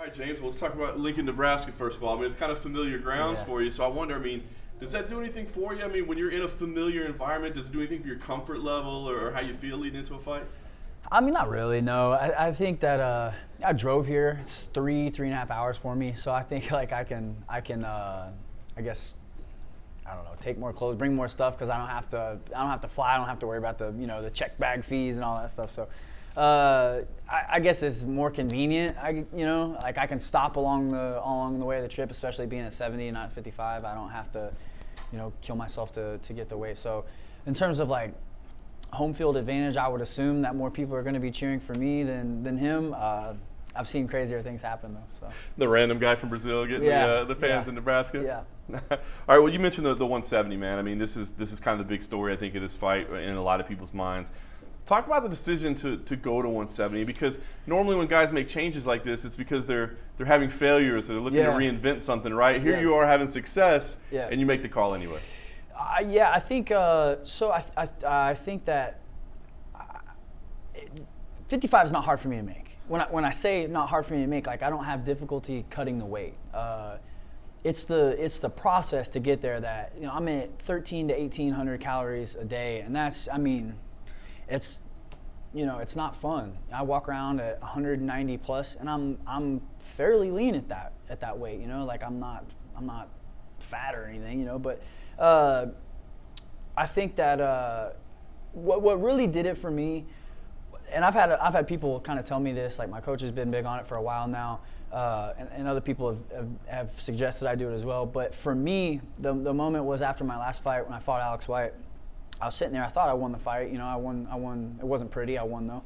right, James, well, let's talk about Lincoln, Nebraska, first of all. I mean, it's kind of familiar grounds for you, so I wonder, I mean, does that do anything for you? I mean, when you're in a familiar environment, does it do anything for your comfort level or how you feel leading into a fight? I mean, not really, no. I think that I drove here. It's 3.5 hours for me, so I think like I can I guess, I don't know, take more clothes, bring more stuff because I don't have to fly. I don't have to worry about the check bag fees and all that stuff. So I guess it's more convenient. Like I can stop along the way of the trip, especially being at 70, not 55. I don't have to, kill myself to get the weight. So in terms of like home field advantage, I would assume that more people are going to be cheering for me than him. I've seen crazier things happen though. So the random guy from Brazil getting the fans in Nebraska. Yeah. All right. Well, you mentioned the 170, man. I mean, this is kind of the big story I think of this fight in a lot of people's minds. Talk about the decision to go to 170, because normally when guys make changes like this, it's because they're having failures or they're looking to reinvent something, right? Here you are having success, and you make the call anyway. I think so. I think that 55 is not hard for me to make. When I say not hard for me to make, like I don't have difficulty cutting the weight. It's the process to get there that I'm at 1,300 to 1,800 calories a day, and that's it's not fun. I walk around at 190 plus, and I'm fairly lean at that weight. Like I'm not fat or anything. But I think that what really did it for me, and I've had people kind of tell me this. Like my coach has been big on it for a while now, and other people have suggested I do it as well. But for me, the moment was after my last fight when I fought Alex White. I was sitting there. I thought I won the fight. I won. It wasn't pretty. I won though.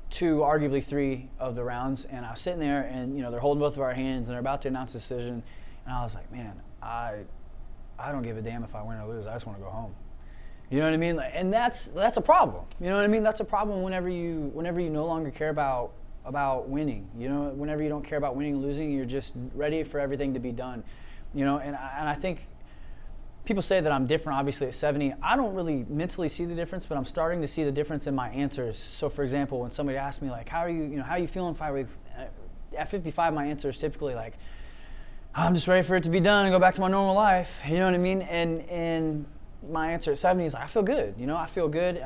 2, arguably 3 of the rounds. And I was sitting there, and they're holding both of our hands, and they're about to announce the decision. And I was like, man, I don't give a damn if I win or lose. I just want to go home. You know what I mean? And that's a problem. You know what I mean? That's a problem whenever you no longer care about winning. Whenever you don't care about winning and losing, you're just ready for everything to be done. And I think. People say that I'm different, obviously, at 70. I don't really mentally see the difference, but I'm starting to see the difference in my answers. So, for example, when somebody asks me, like, how are you feeling 5 weeks? At 55, my answer is typically like, I'm just ready for it to be done and go back to my normal life. You know what I mean? And my answer at 70 is like, I feel good. I feel good.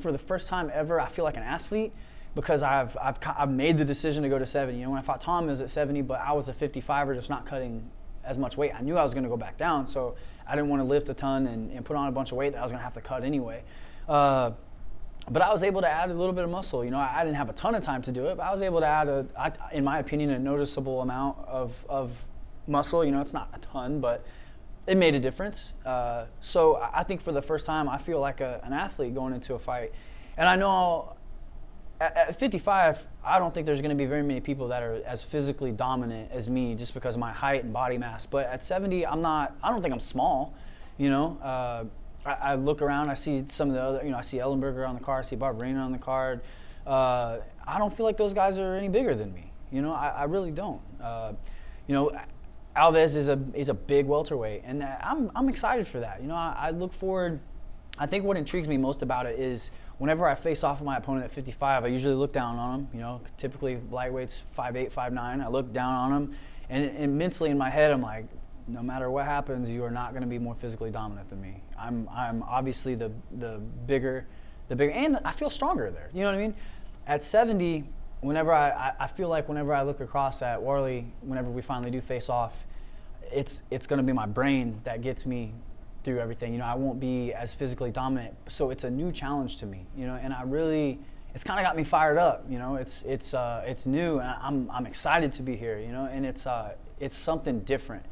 For the first time ever, I feel like an athlete because I've made the decision to go to 70. When I fought Tom, it was at 70, but I was a 55er, just not cutting as much weight. I knew I was going to go back down, so I didn't want to lift a ton and put on a bunch of weight that I was going to have to cut anyway. But I was able to add a little bit of muscle. I didn't have a ton of time to do it, but I was able to add, in my opinion, a noticeable amount of muscle. It's not a ton, but it made a difference. So I think for the first time, I feel like an athlete going into a fight. And I know at 55, I don't think there's going to be very many people that are as physically dominant as me just because of my height and body mass. But at 70, I don't think I'm small. I look around, I see some of the other, I see Ellenberger on the card, I see Barberena on the card. I don't feel like those guys are any bigger than me. I really don't. Alves is a big welterweight, and I'm excited for that. I look forward. I think what intrigues me most about it is whenever I face off with my opponent at 55, I usually look down on him. Typically lightweights 5'8", 5'9". I look down on him, and mentally in my head, I'm like, no matter what happens, you are not going to be more physically dominant than me. I'm obviously the bigger, and I feel stronger there. You know what I mean? At 70, whenever I feel like whenever I look across at Warley, whenever we finally do face off, it's going to be my brain that gets me through everything. I won't be as physically dominant, so it's a new challenge to me. And it's kind of got me fired up. It's new, and I'm excited to be here. And it's something different,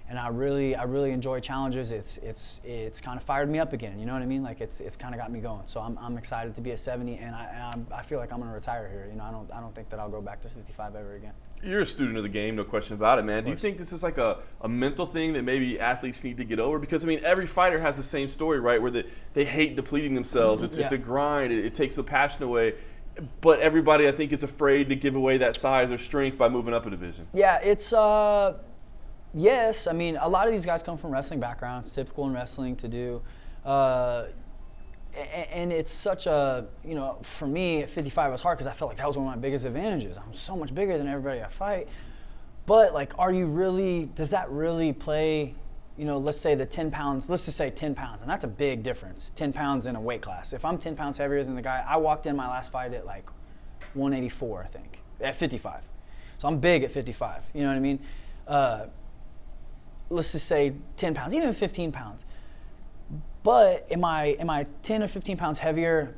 and I really enjoy challenges. It's kind of fired me up again. You know what I mean? Like it's kind of got me going. So I'm excited to be at 70, and I feel like I'm going to retire here. I don't think that I'll go back to 55 ever again. You're a student of the game, no question about it, man. Do you think this is like a mental thing that maybe athletes need to get over? Because, every fighter has the same story, right, where they hate depleting themselves. It's a grind. It takes the passion away. But everybody, I think, is afraid to give away that size or strength by moving up a division. Yeah, it's yes. A lot of these guys come from wrestling backgrounds, typical in wrestling to do. and it's such a, for me at 55 it was hard because I felt like that was one of my biggest advantages. I'm so much bigger than everybody I fight. But like, does that really play, let's say the 10 pounds, let's just say 10 pounds, and that's a big difference, 10 pounds in a weight class. If I'm 10 pounds heavier than the guy, I walked in my last fight at like 184, I think, at 55. So I'm big at 55, you know what I mean? Let's just say 10 pounds, even 15 pounds. But am I 10 or 15 pounds heavier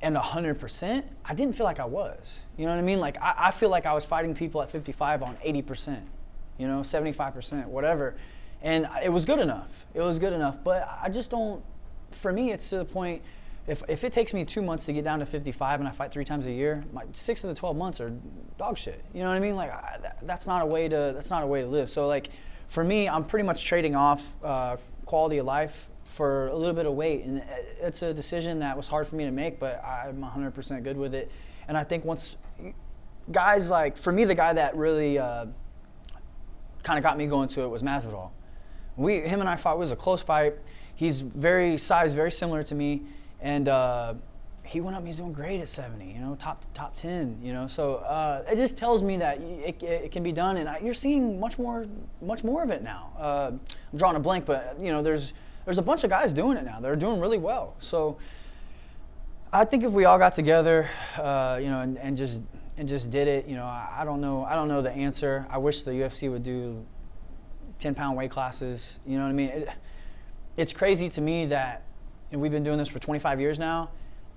and 100%? I didn't feel like I was. You know what I mean? Like I feel like I was fighting people at 55 on 80%, 75%, whatever. And it was good enough. It was good enough. But I just don't, for me, it's to the point, if it takes me 2 months to get down to 55 and I fight 3 times a year, my 6 of the 12 months are dog shit. You know what I mean? Like that's not a way to live. So like for me, I'm pretty much trading off quality of life for a little bit of weight, and it's a decision that was hard for me to make, but I'm 100% good with it. And I think once guys like, for me, the guy that really kind of got me going to it was Masvidal. Him and I fought. It was a close fight. He's very similar to me, and he went up. He's doing great at 70. Top 10. So it just tells me that it can be done, and you're seeing much more of it now. I'm drawing a blank, but there's a bunch of guys doing it now. They're doing really well. So I think if we all got together, and just did it, I don't know the answer. I wish the UFC would do 10-pound weight classes. You know what I mean? It's crazy to me that we've been doing this for 25 years now,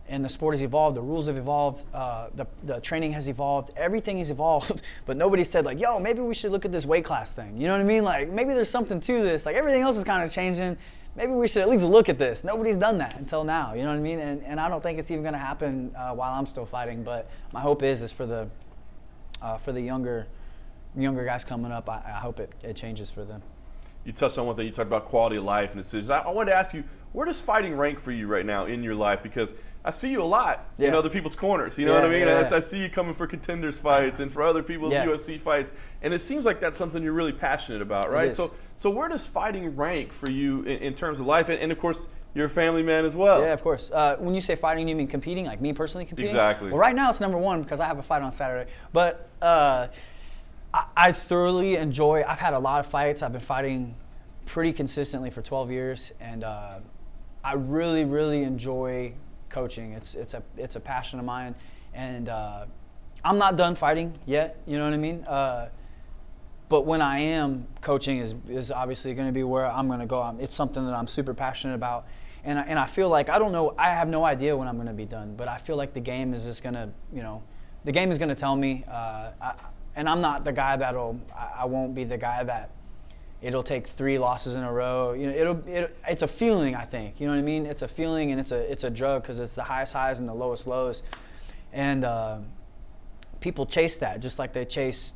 and the sport has evolved, the rules have evolved, the training has evolved, everything has evolved, but nobody said like, yo, maybe we should look at this weight class thing. You know what I mean? Like maybe there's something to this. Like everything else is kind of changing. Maybe we should at least look at this. Nobody's done that until now, you know what I mean? And I don't think it's even going to happen while I'm still fighting, but my hope is for the younger guys coming up, I hope it changes for them. You touched on one thing. You talked about quality of life and decisions. I wanted to ask you, where does fighting rank for you right now in your life? Because I see you a lot in other people's corners. You know what I mean? I see you coming for contenders fights and for other people's UFC fights. And it seems like that's something you're really passionate about, right? So where does fighting rank for you in terms of life? And of course, you're a family man as well. Yeah, of course. When you say fighting, you mean competing? Like me personally competing? Exactly. Well, right now it's number one because I have a fight on Saturday. But I thoroughly enjoy. I've had a lot of fights. I've been fighting pretty consistently for 12 years, and I really, really enjoy coaching. It's a passion of mine, and I'm not done fighting yet. You know what I mean? But when I am, coaching is obviously going to be where I'm going to go. It's something that I'm super passionate about, and I feel like I have no idea when I'm going to be done. But I feel like the game is just going to, the game is going to tell me. And I'm not the guy I won't be the guy that it'll take 3 losses in a row. It's a feeling, I think. You know what I mean? It's a feeling, and it's a drug because it's the highest highs and the lowest lows. And people chase that just like they chase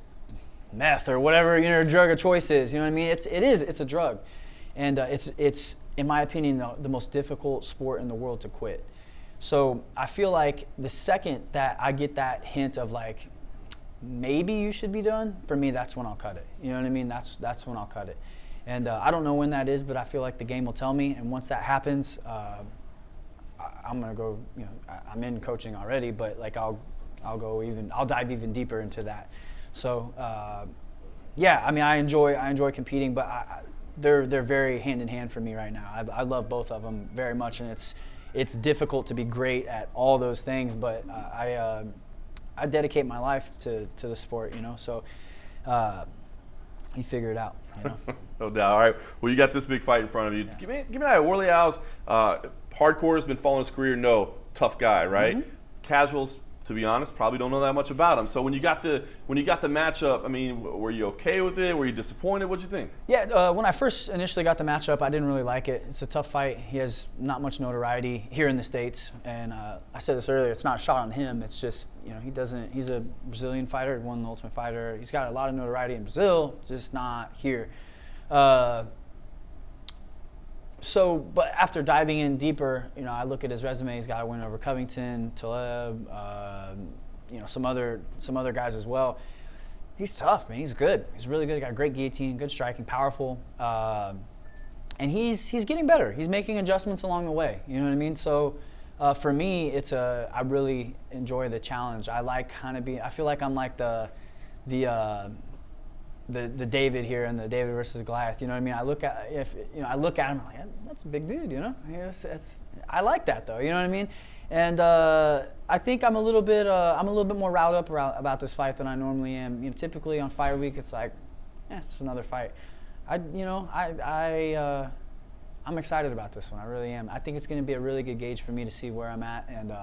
meth or whatever, drug of choice is. You know what I mean? It's a drug. And it's in my opinion, the most difficult sport in the world to quit. So I feel like the second that I get that hint of like, maybe you should be done, for me, that's when I'll cut it. You know what I mean? That's when I'll cut it. And I don't know when that is, but I feel like the game will tell me. And once that happens, I'm gonna go. I'm in coaching already, but like I'll dive even deeper into that. So I mean, I enjoy competing, but they're very hand in hand for me right now. I love both of them very much, and it's difficult to be great at all those things, but I dedicate my life to the sport, so you figure it out. No doubt. All right. Well, you got this big fight in front of you. Yeah. Give me an idea. Worley Alves, hardcore has been following his career. No, tough guy, right? Mm-hmm. Casuals, to be honest, probably don't know that much about him. So when you got the matchup, I mean, were you okay with it? Were you disappointed? What'd you think? Yeah, when I first initially got the matchup, I didn't really like it. It's a tough fight. He has not much notoriety here in the States, and I said this earlier. It's not a shot on him. It's just he's a Brazilian fighter, won the Ultimate Fighter. He's got a lot of notoriety in Brazil, just not here. But after diving in deeper, I look at his resume. He's got a win over Covington, Taleb, some other guys as well. He's tough, man. He's good. He's really good. He got a great guillotine, good striking, powerful, and he's getting better. He's making adjustments along the way. You know what I mean? So For me, I really enjoy the challenge. I like I feel like I'm like the David here and the David versus Goliath. You know what I mean? I look at him like, that's a big dude. You know, I like that though. You know what I mean? And I think I'm a little bit more riled up about this fight than I normally am. You know, typically on fight week, it's like, it's another fight. I'm excited about this one. I really am. I think it's going to be a really good gauge for me to see where I'm at and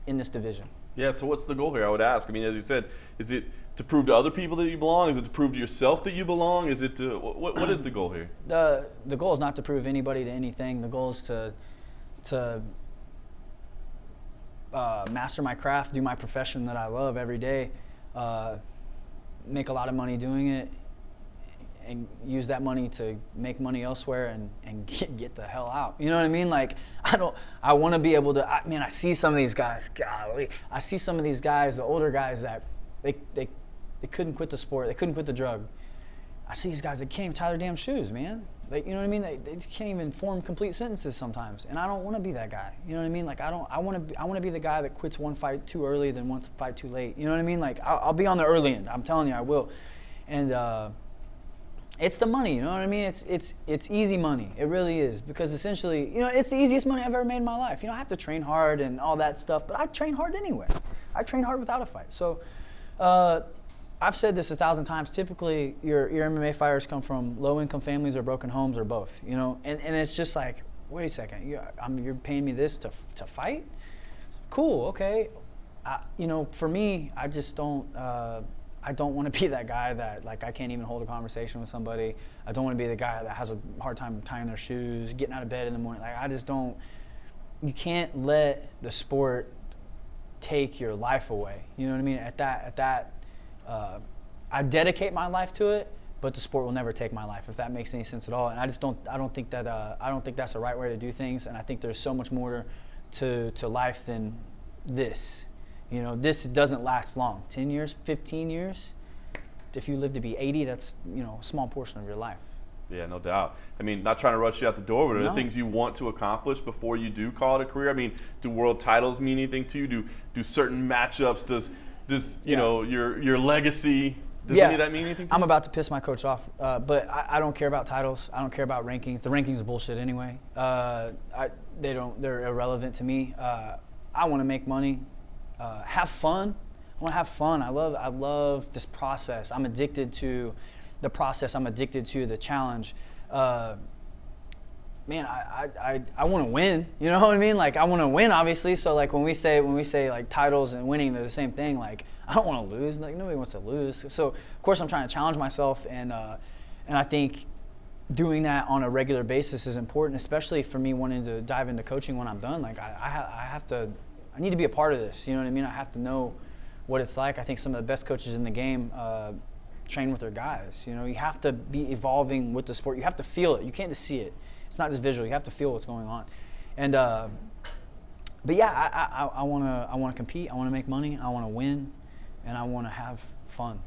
in this division. Yeah. So what's the goal here? I would ask. I mean, as you said, is it to prove to other people that you belong? Is it to prove to yourself that you belong? Is it to what is the goal here? The goal is not to prove anybody to anything. The goal is to master my craft, do my profession that I love every day, make a lot of money doing it, and use that money to make money elsewhere and get the hell out. You know what I mean? Like, I want to be able to, I see some of these guys, golly, I see some of these guys, the older guys that they couldn't quit the sport, they couldn't quit the drug. I see these guys that can't even tie their damn shoes, man. You know what I mean? They can't even form complete sentences sometimes, and I don't want to be that guy. You know what I mean? Like, I want to be the guy that quits one fight too early than one fight too late. You know what I mean? Like, I'll be on the early end. I'm telling you, I will. And it's the money. You know what I mean? It's easy money. It really is, because essentially, you know, it's the easiest money I've ever made in my life. You know, I have to train hard and all that stuff, but I train hard anyway. I train hard without a fight. So. I've said this 1,000 times. Typically, your MMA fighters come from low-income families or broken homes or both. You know, and it's just like, wait a second, you're paying me this to fight? Cool, okay. You know, for me, I just don't. I don't want to be that guy that, like, I can't even hold a conversation with somebody. I don't want to be the guy that has a hard time tying their shoes, getting out of bed in the morning. Like, I just don't. You can't let the sport take your life away. You know what I mean? At that. I dedicate my life to it, but the sport will never take my life, if that makes any sense at all. And I don't think that's the right way to do things. And I think there's so much more to life than this. You know, this doesn't last long. 10 years, 15 years. If you live to be 80, that's, you know, a small portion of your life. Yeah, no doubt. I mean, not trying to rush you out the door, but are there things you want to accomplish before you do call it a career? I mean, do world titles mean anything to you? Do certain matchups, does you know, your legacy, does any of that mean anything to you? I'm about to piss my coach off, but I don't care about titles. I don't care about rankings. The rankings are bullshit anyway. They're irrelevant to me. I want to make money, have fun. I want to have fun. I love this process. I'm addicted to the process. I'm addicted to the challenge. Man, I want to win. You know what I mean? Like, I want to win, obviously. So, like, when we say like titles and winning, they're the same thing. Like, I don't want to lose. Like, nobody wants to lose. So, of course, I'm trying to challenge myself, and I think doing that on a regular basis is important, especially for me wanting to dive into coaching when I'm done. Like, I need to be a part of this. You know what I mean? I have to know what it's like. I think some of the best coaches in the game train with their guys. You know, you have to be evolving with the sport. You have to feel it. You can't just see it. It's not just visual. You have to feel what's going on. And but yeah, I want to compete. I want to make money. I want to win, and I want to have fun.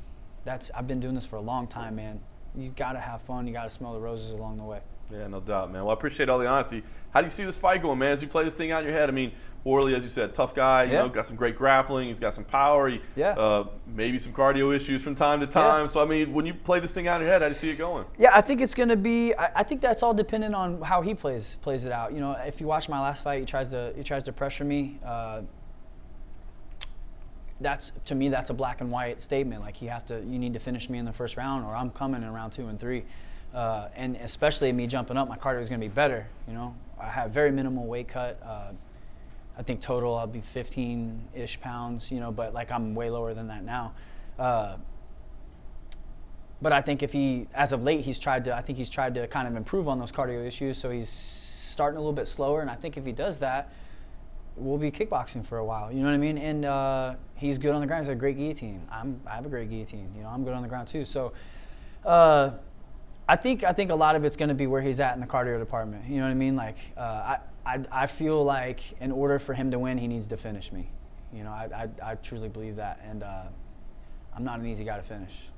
I've been doing this for a long time, man. You got to have fun. You got to smell the roses along the way. Yeah, no doubt, man. Well, I appreciate all the honesty. How do you see this fight going, man, as you play this thing out in your head? I mean, Worley, as you said, tough guy, you know, got some great grappling, he's got some power, maybe some cardio issues from time to time. Yeah. So, I mean, when you play this thing out in your head, how do you see it going? Yeah, I think it's going to be, I think that's all dependent on how he plays it out. You know, if you watch my last fight, he tries to pressure me. To me, that's a black and white statement. Like, you need to finish me in the first round, or I'm coming in round 2 and 3. And especially me jumping up, my cardio is going to be better. You know, I have very minimal weight cut. I think total I'll be 15-ish pounds. You know, but like, I'm way lower than that now. But I think as of late, he's tried to kind of improve on those cardio issues. So he's starting a little bit slower. And I think if he does that, we'll be kickboxing for a while. You know what I mean? And he's good on the ground. He's a great guillotine. I have a great guillotine. You know, I'm good on the ground too. So. I think a lot of it's going to be where he's at in the cardio department. You know what I mean? Like, I feel like in order for him to win, he needs to finish me. You know, I truly believe that, and I'm not an easy guy to finish.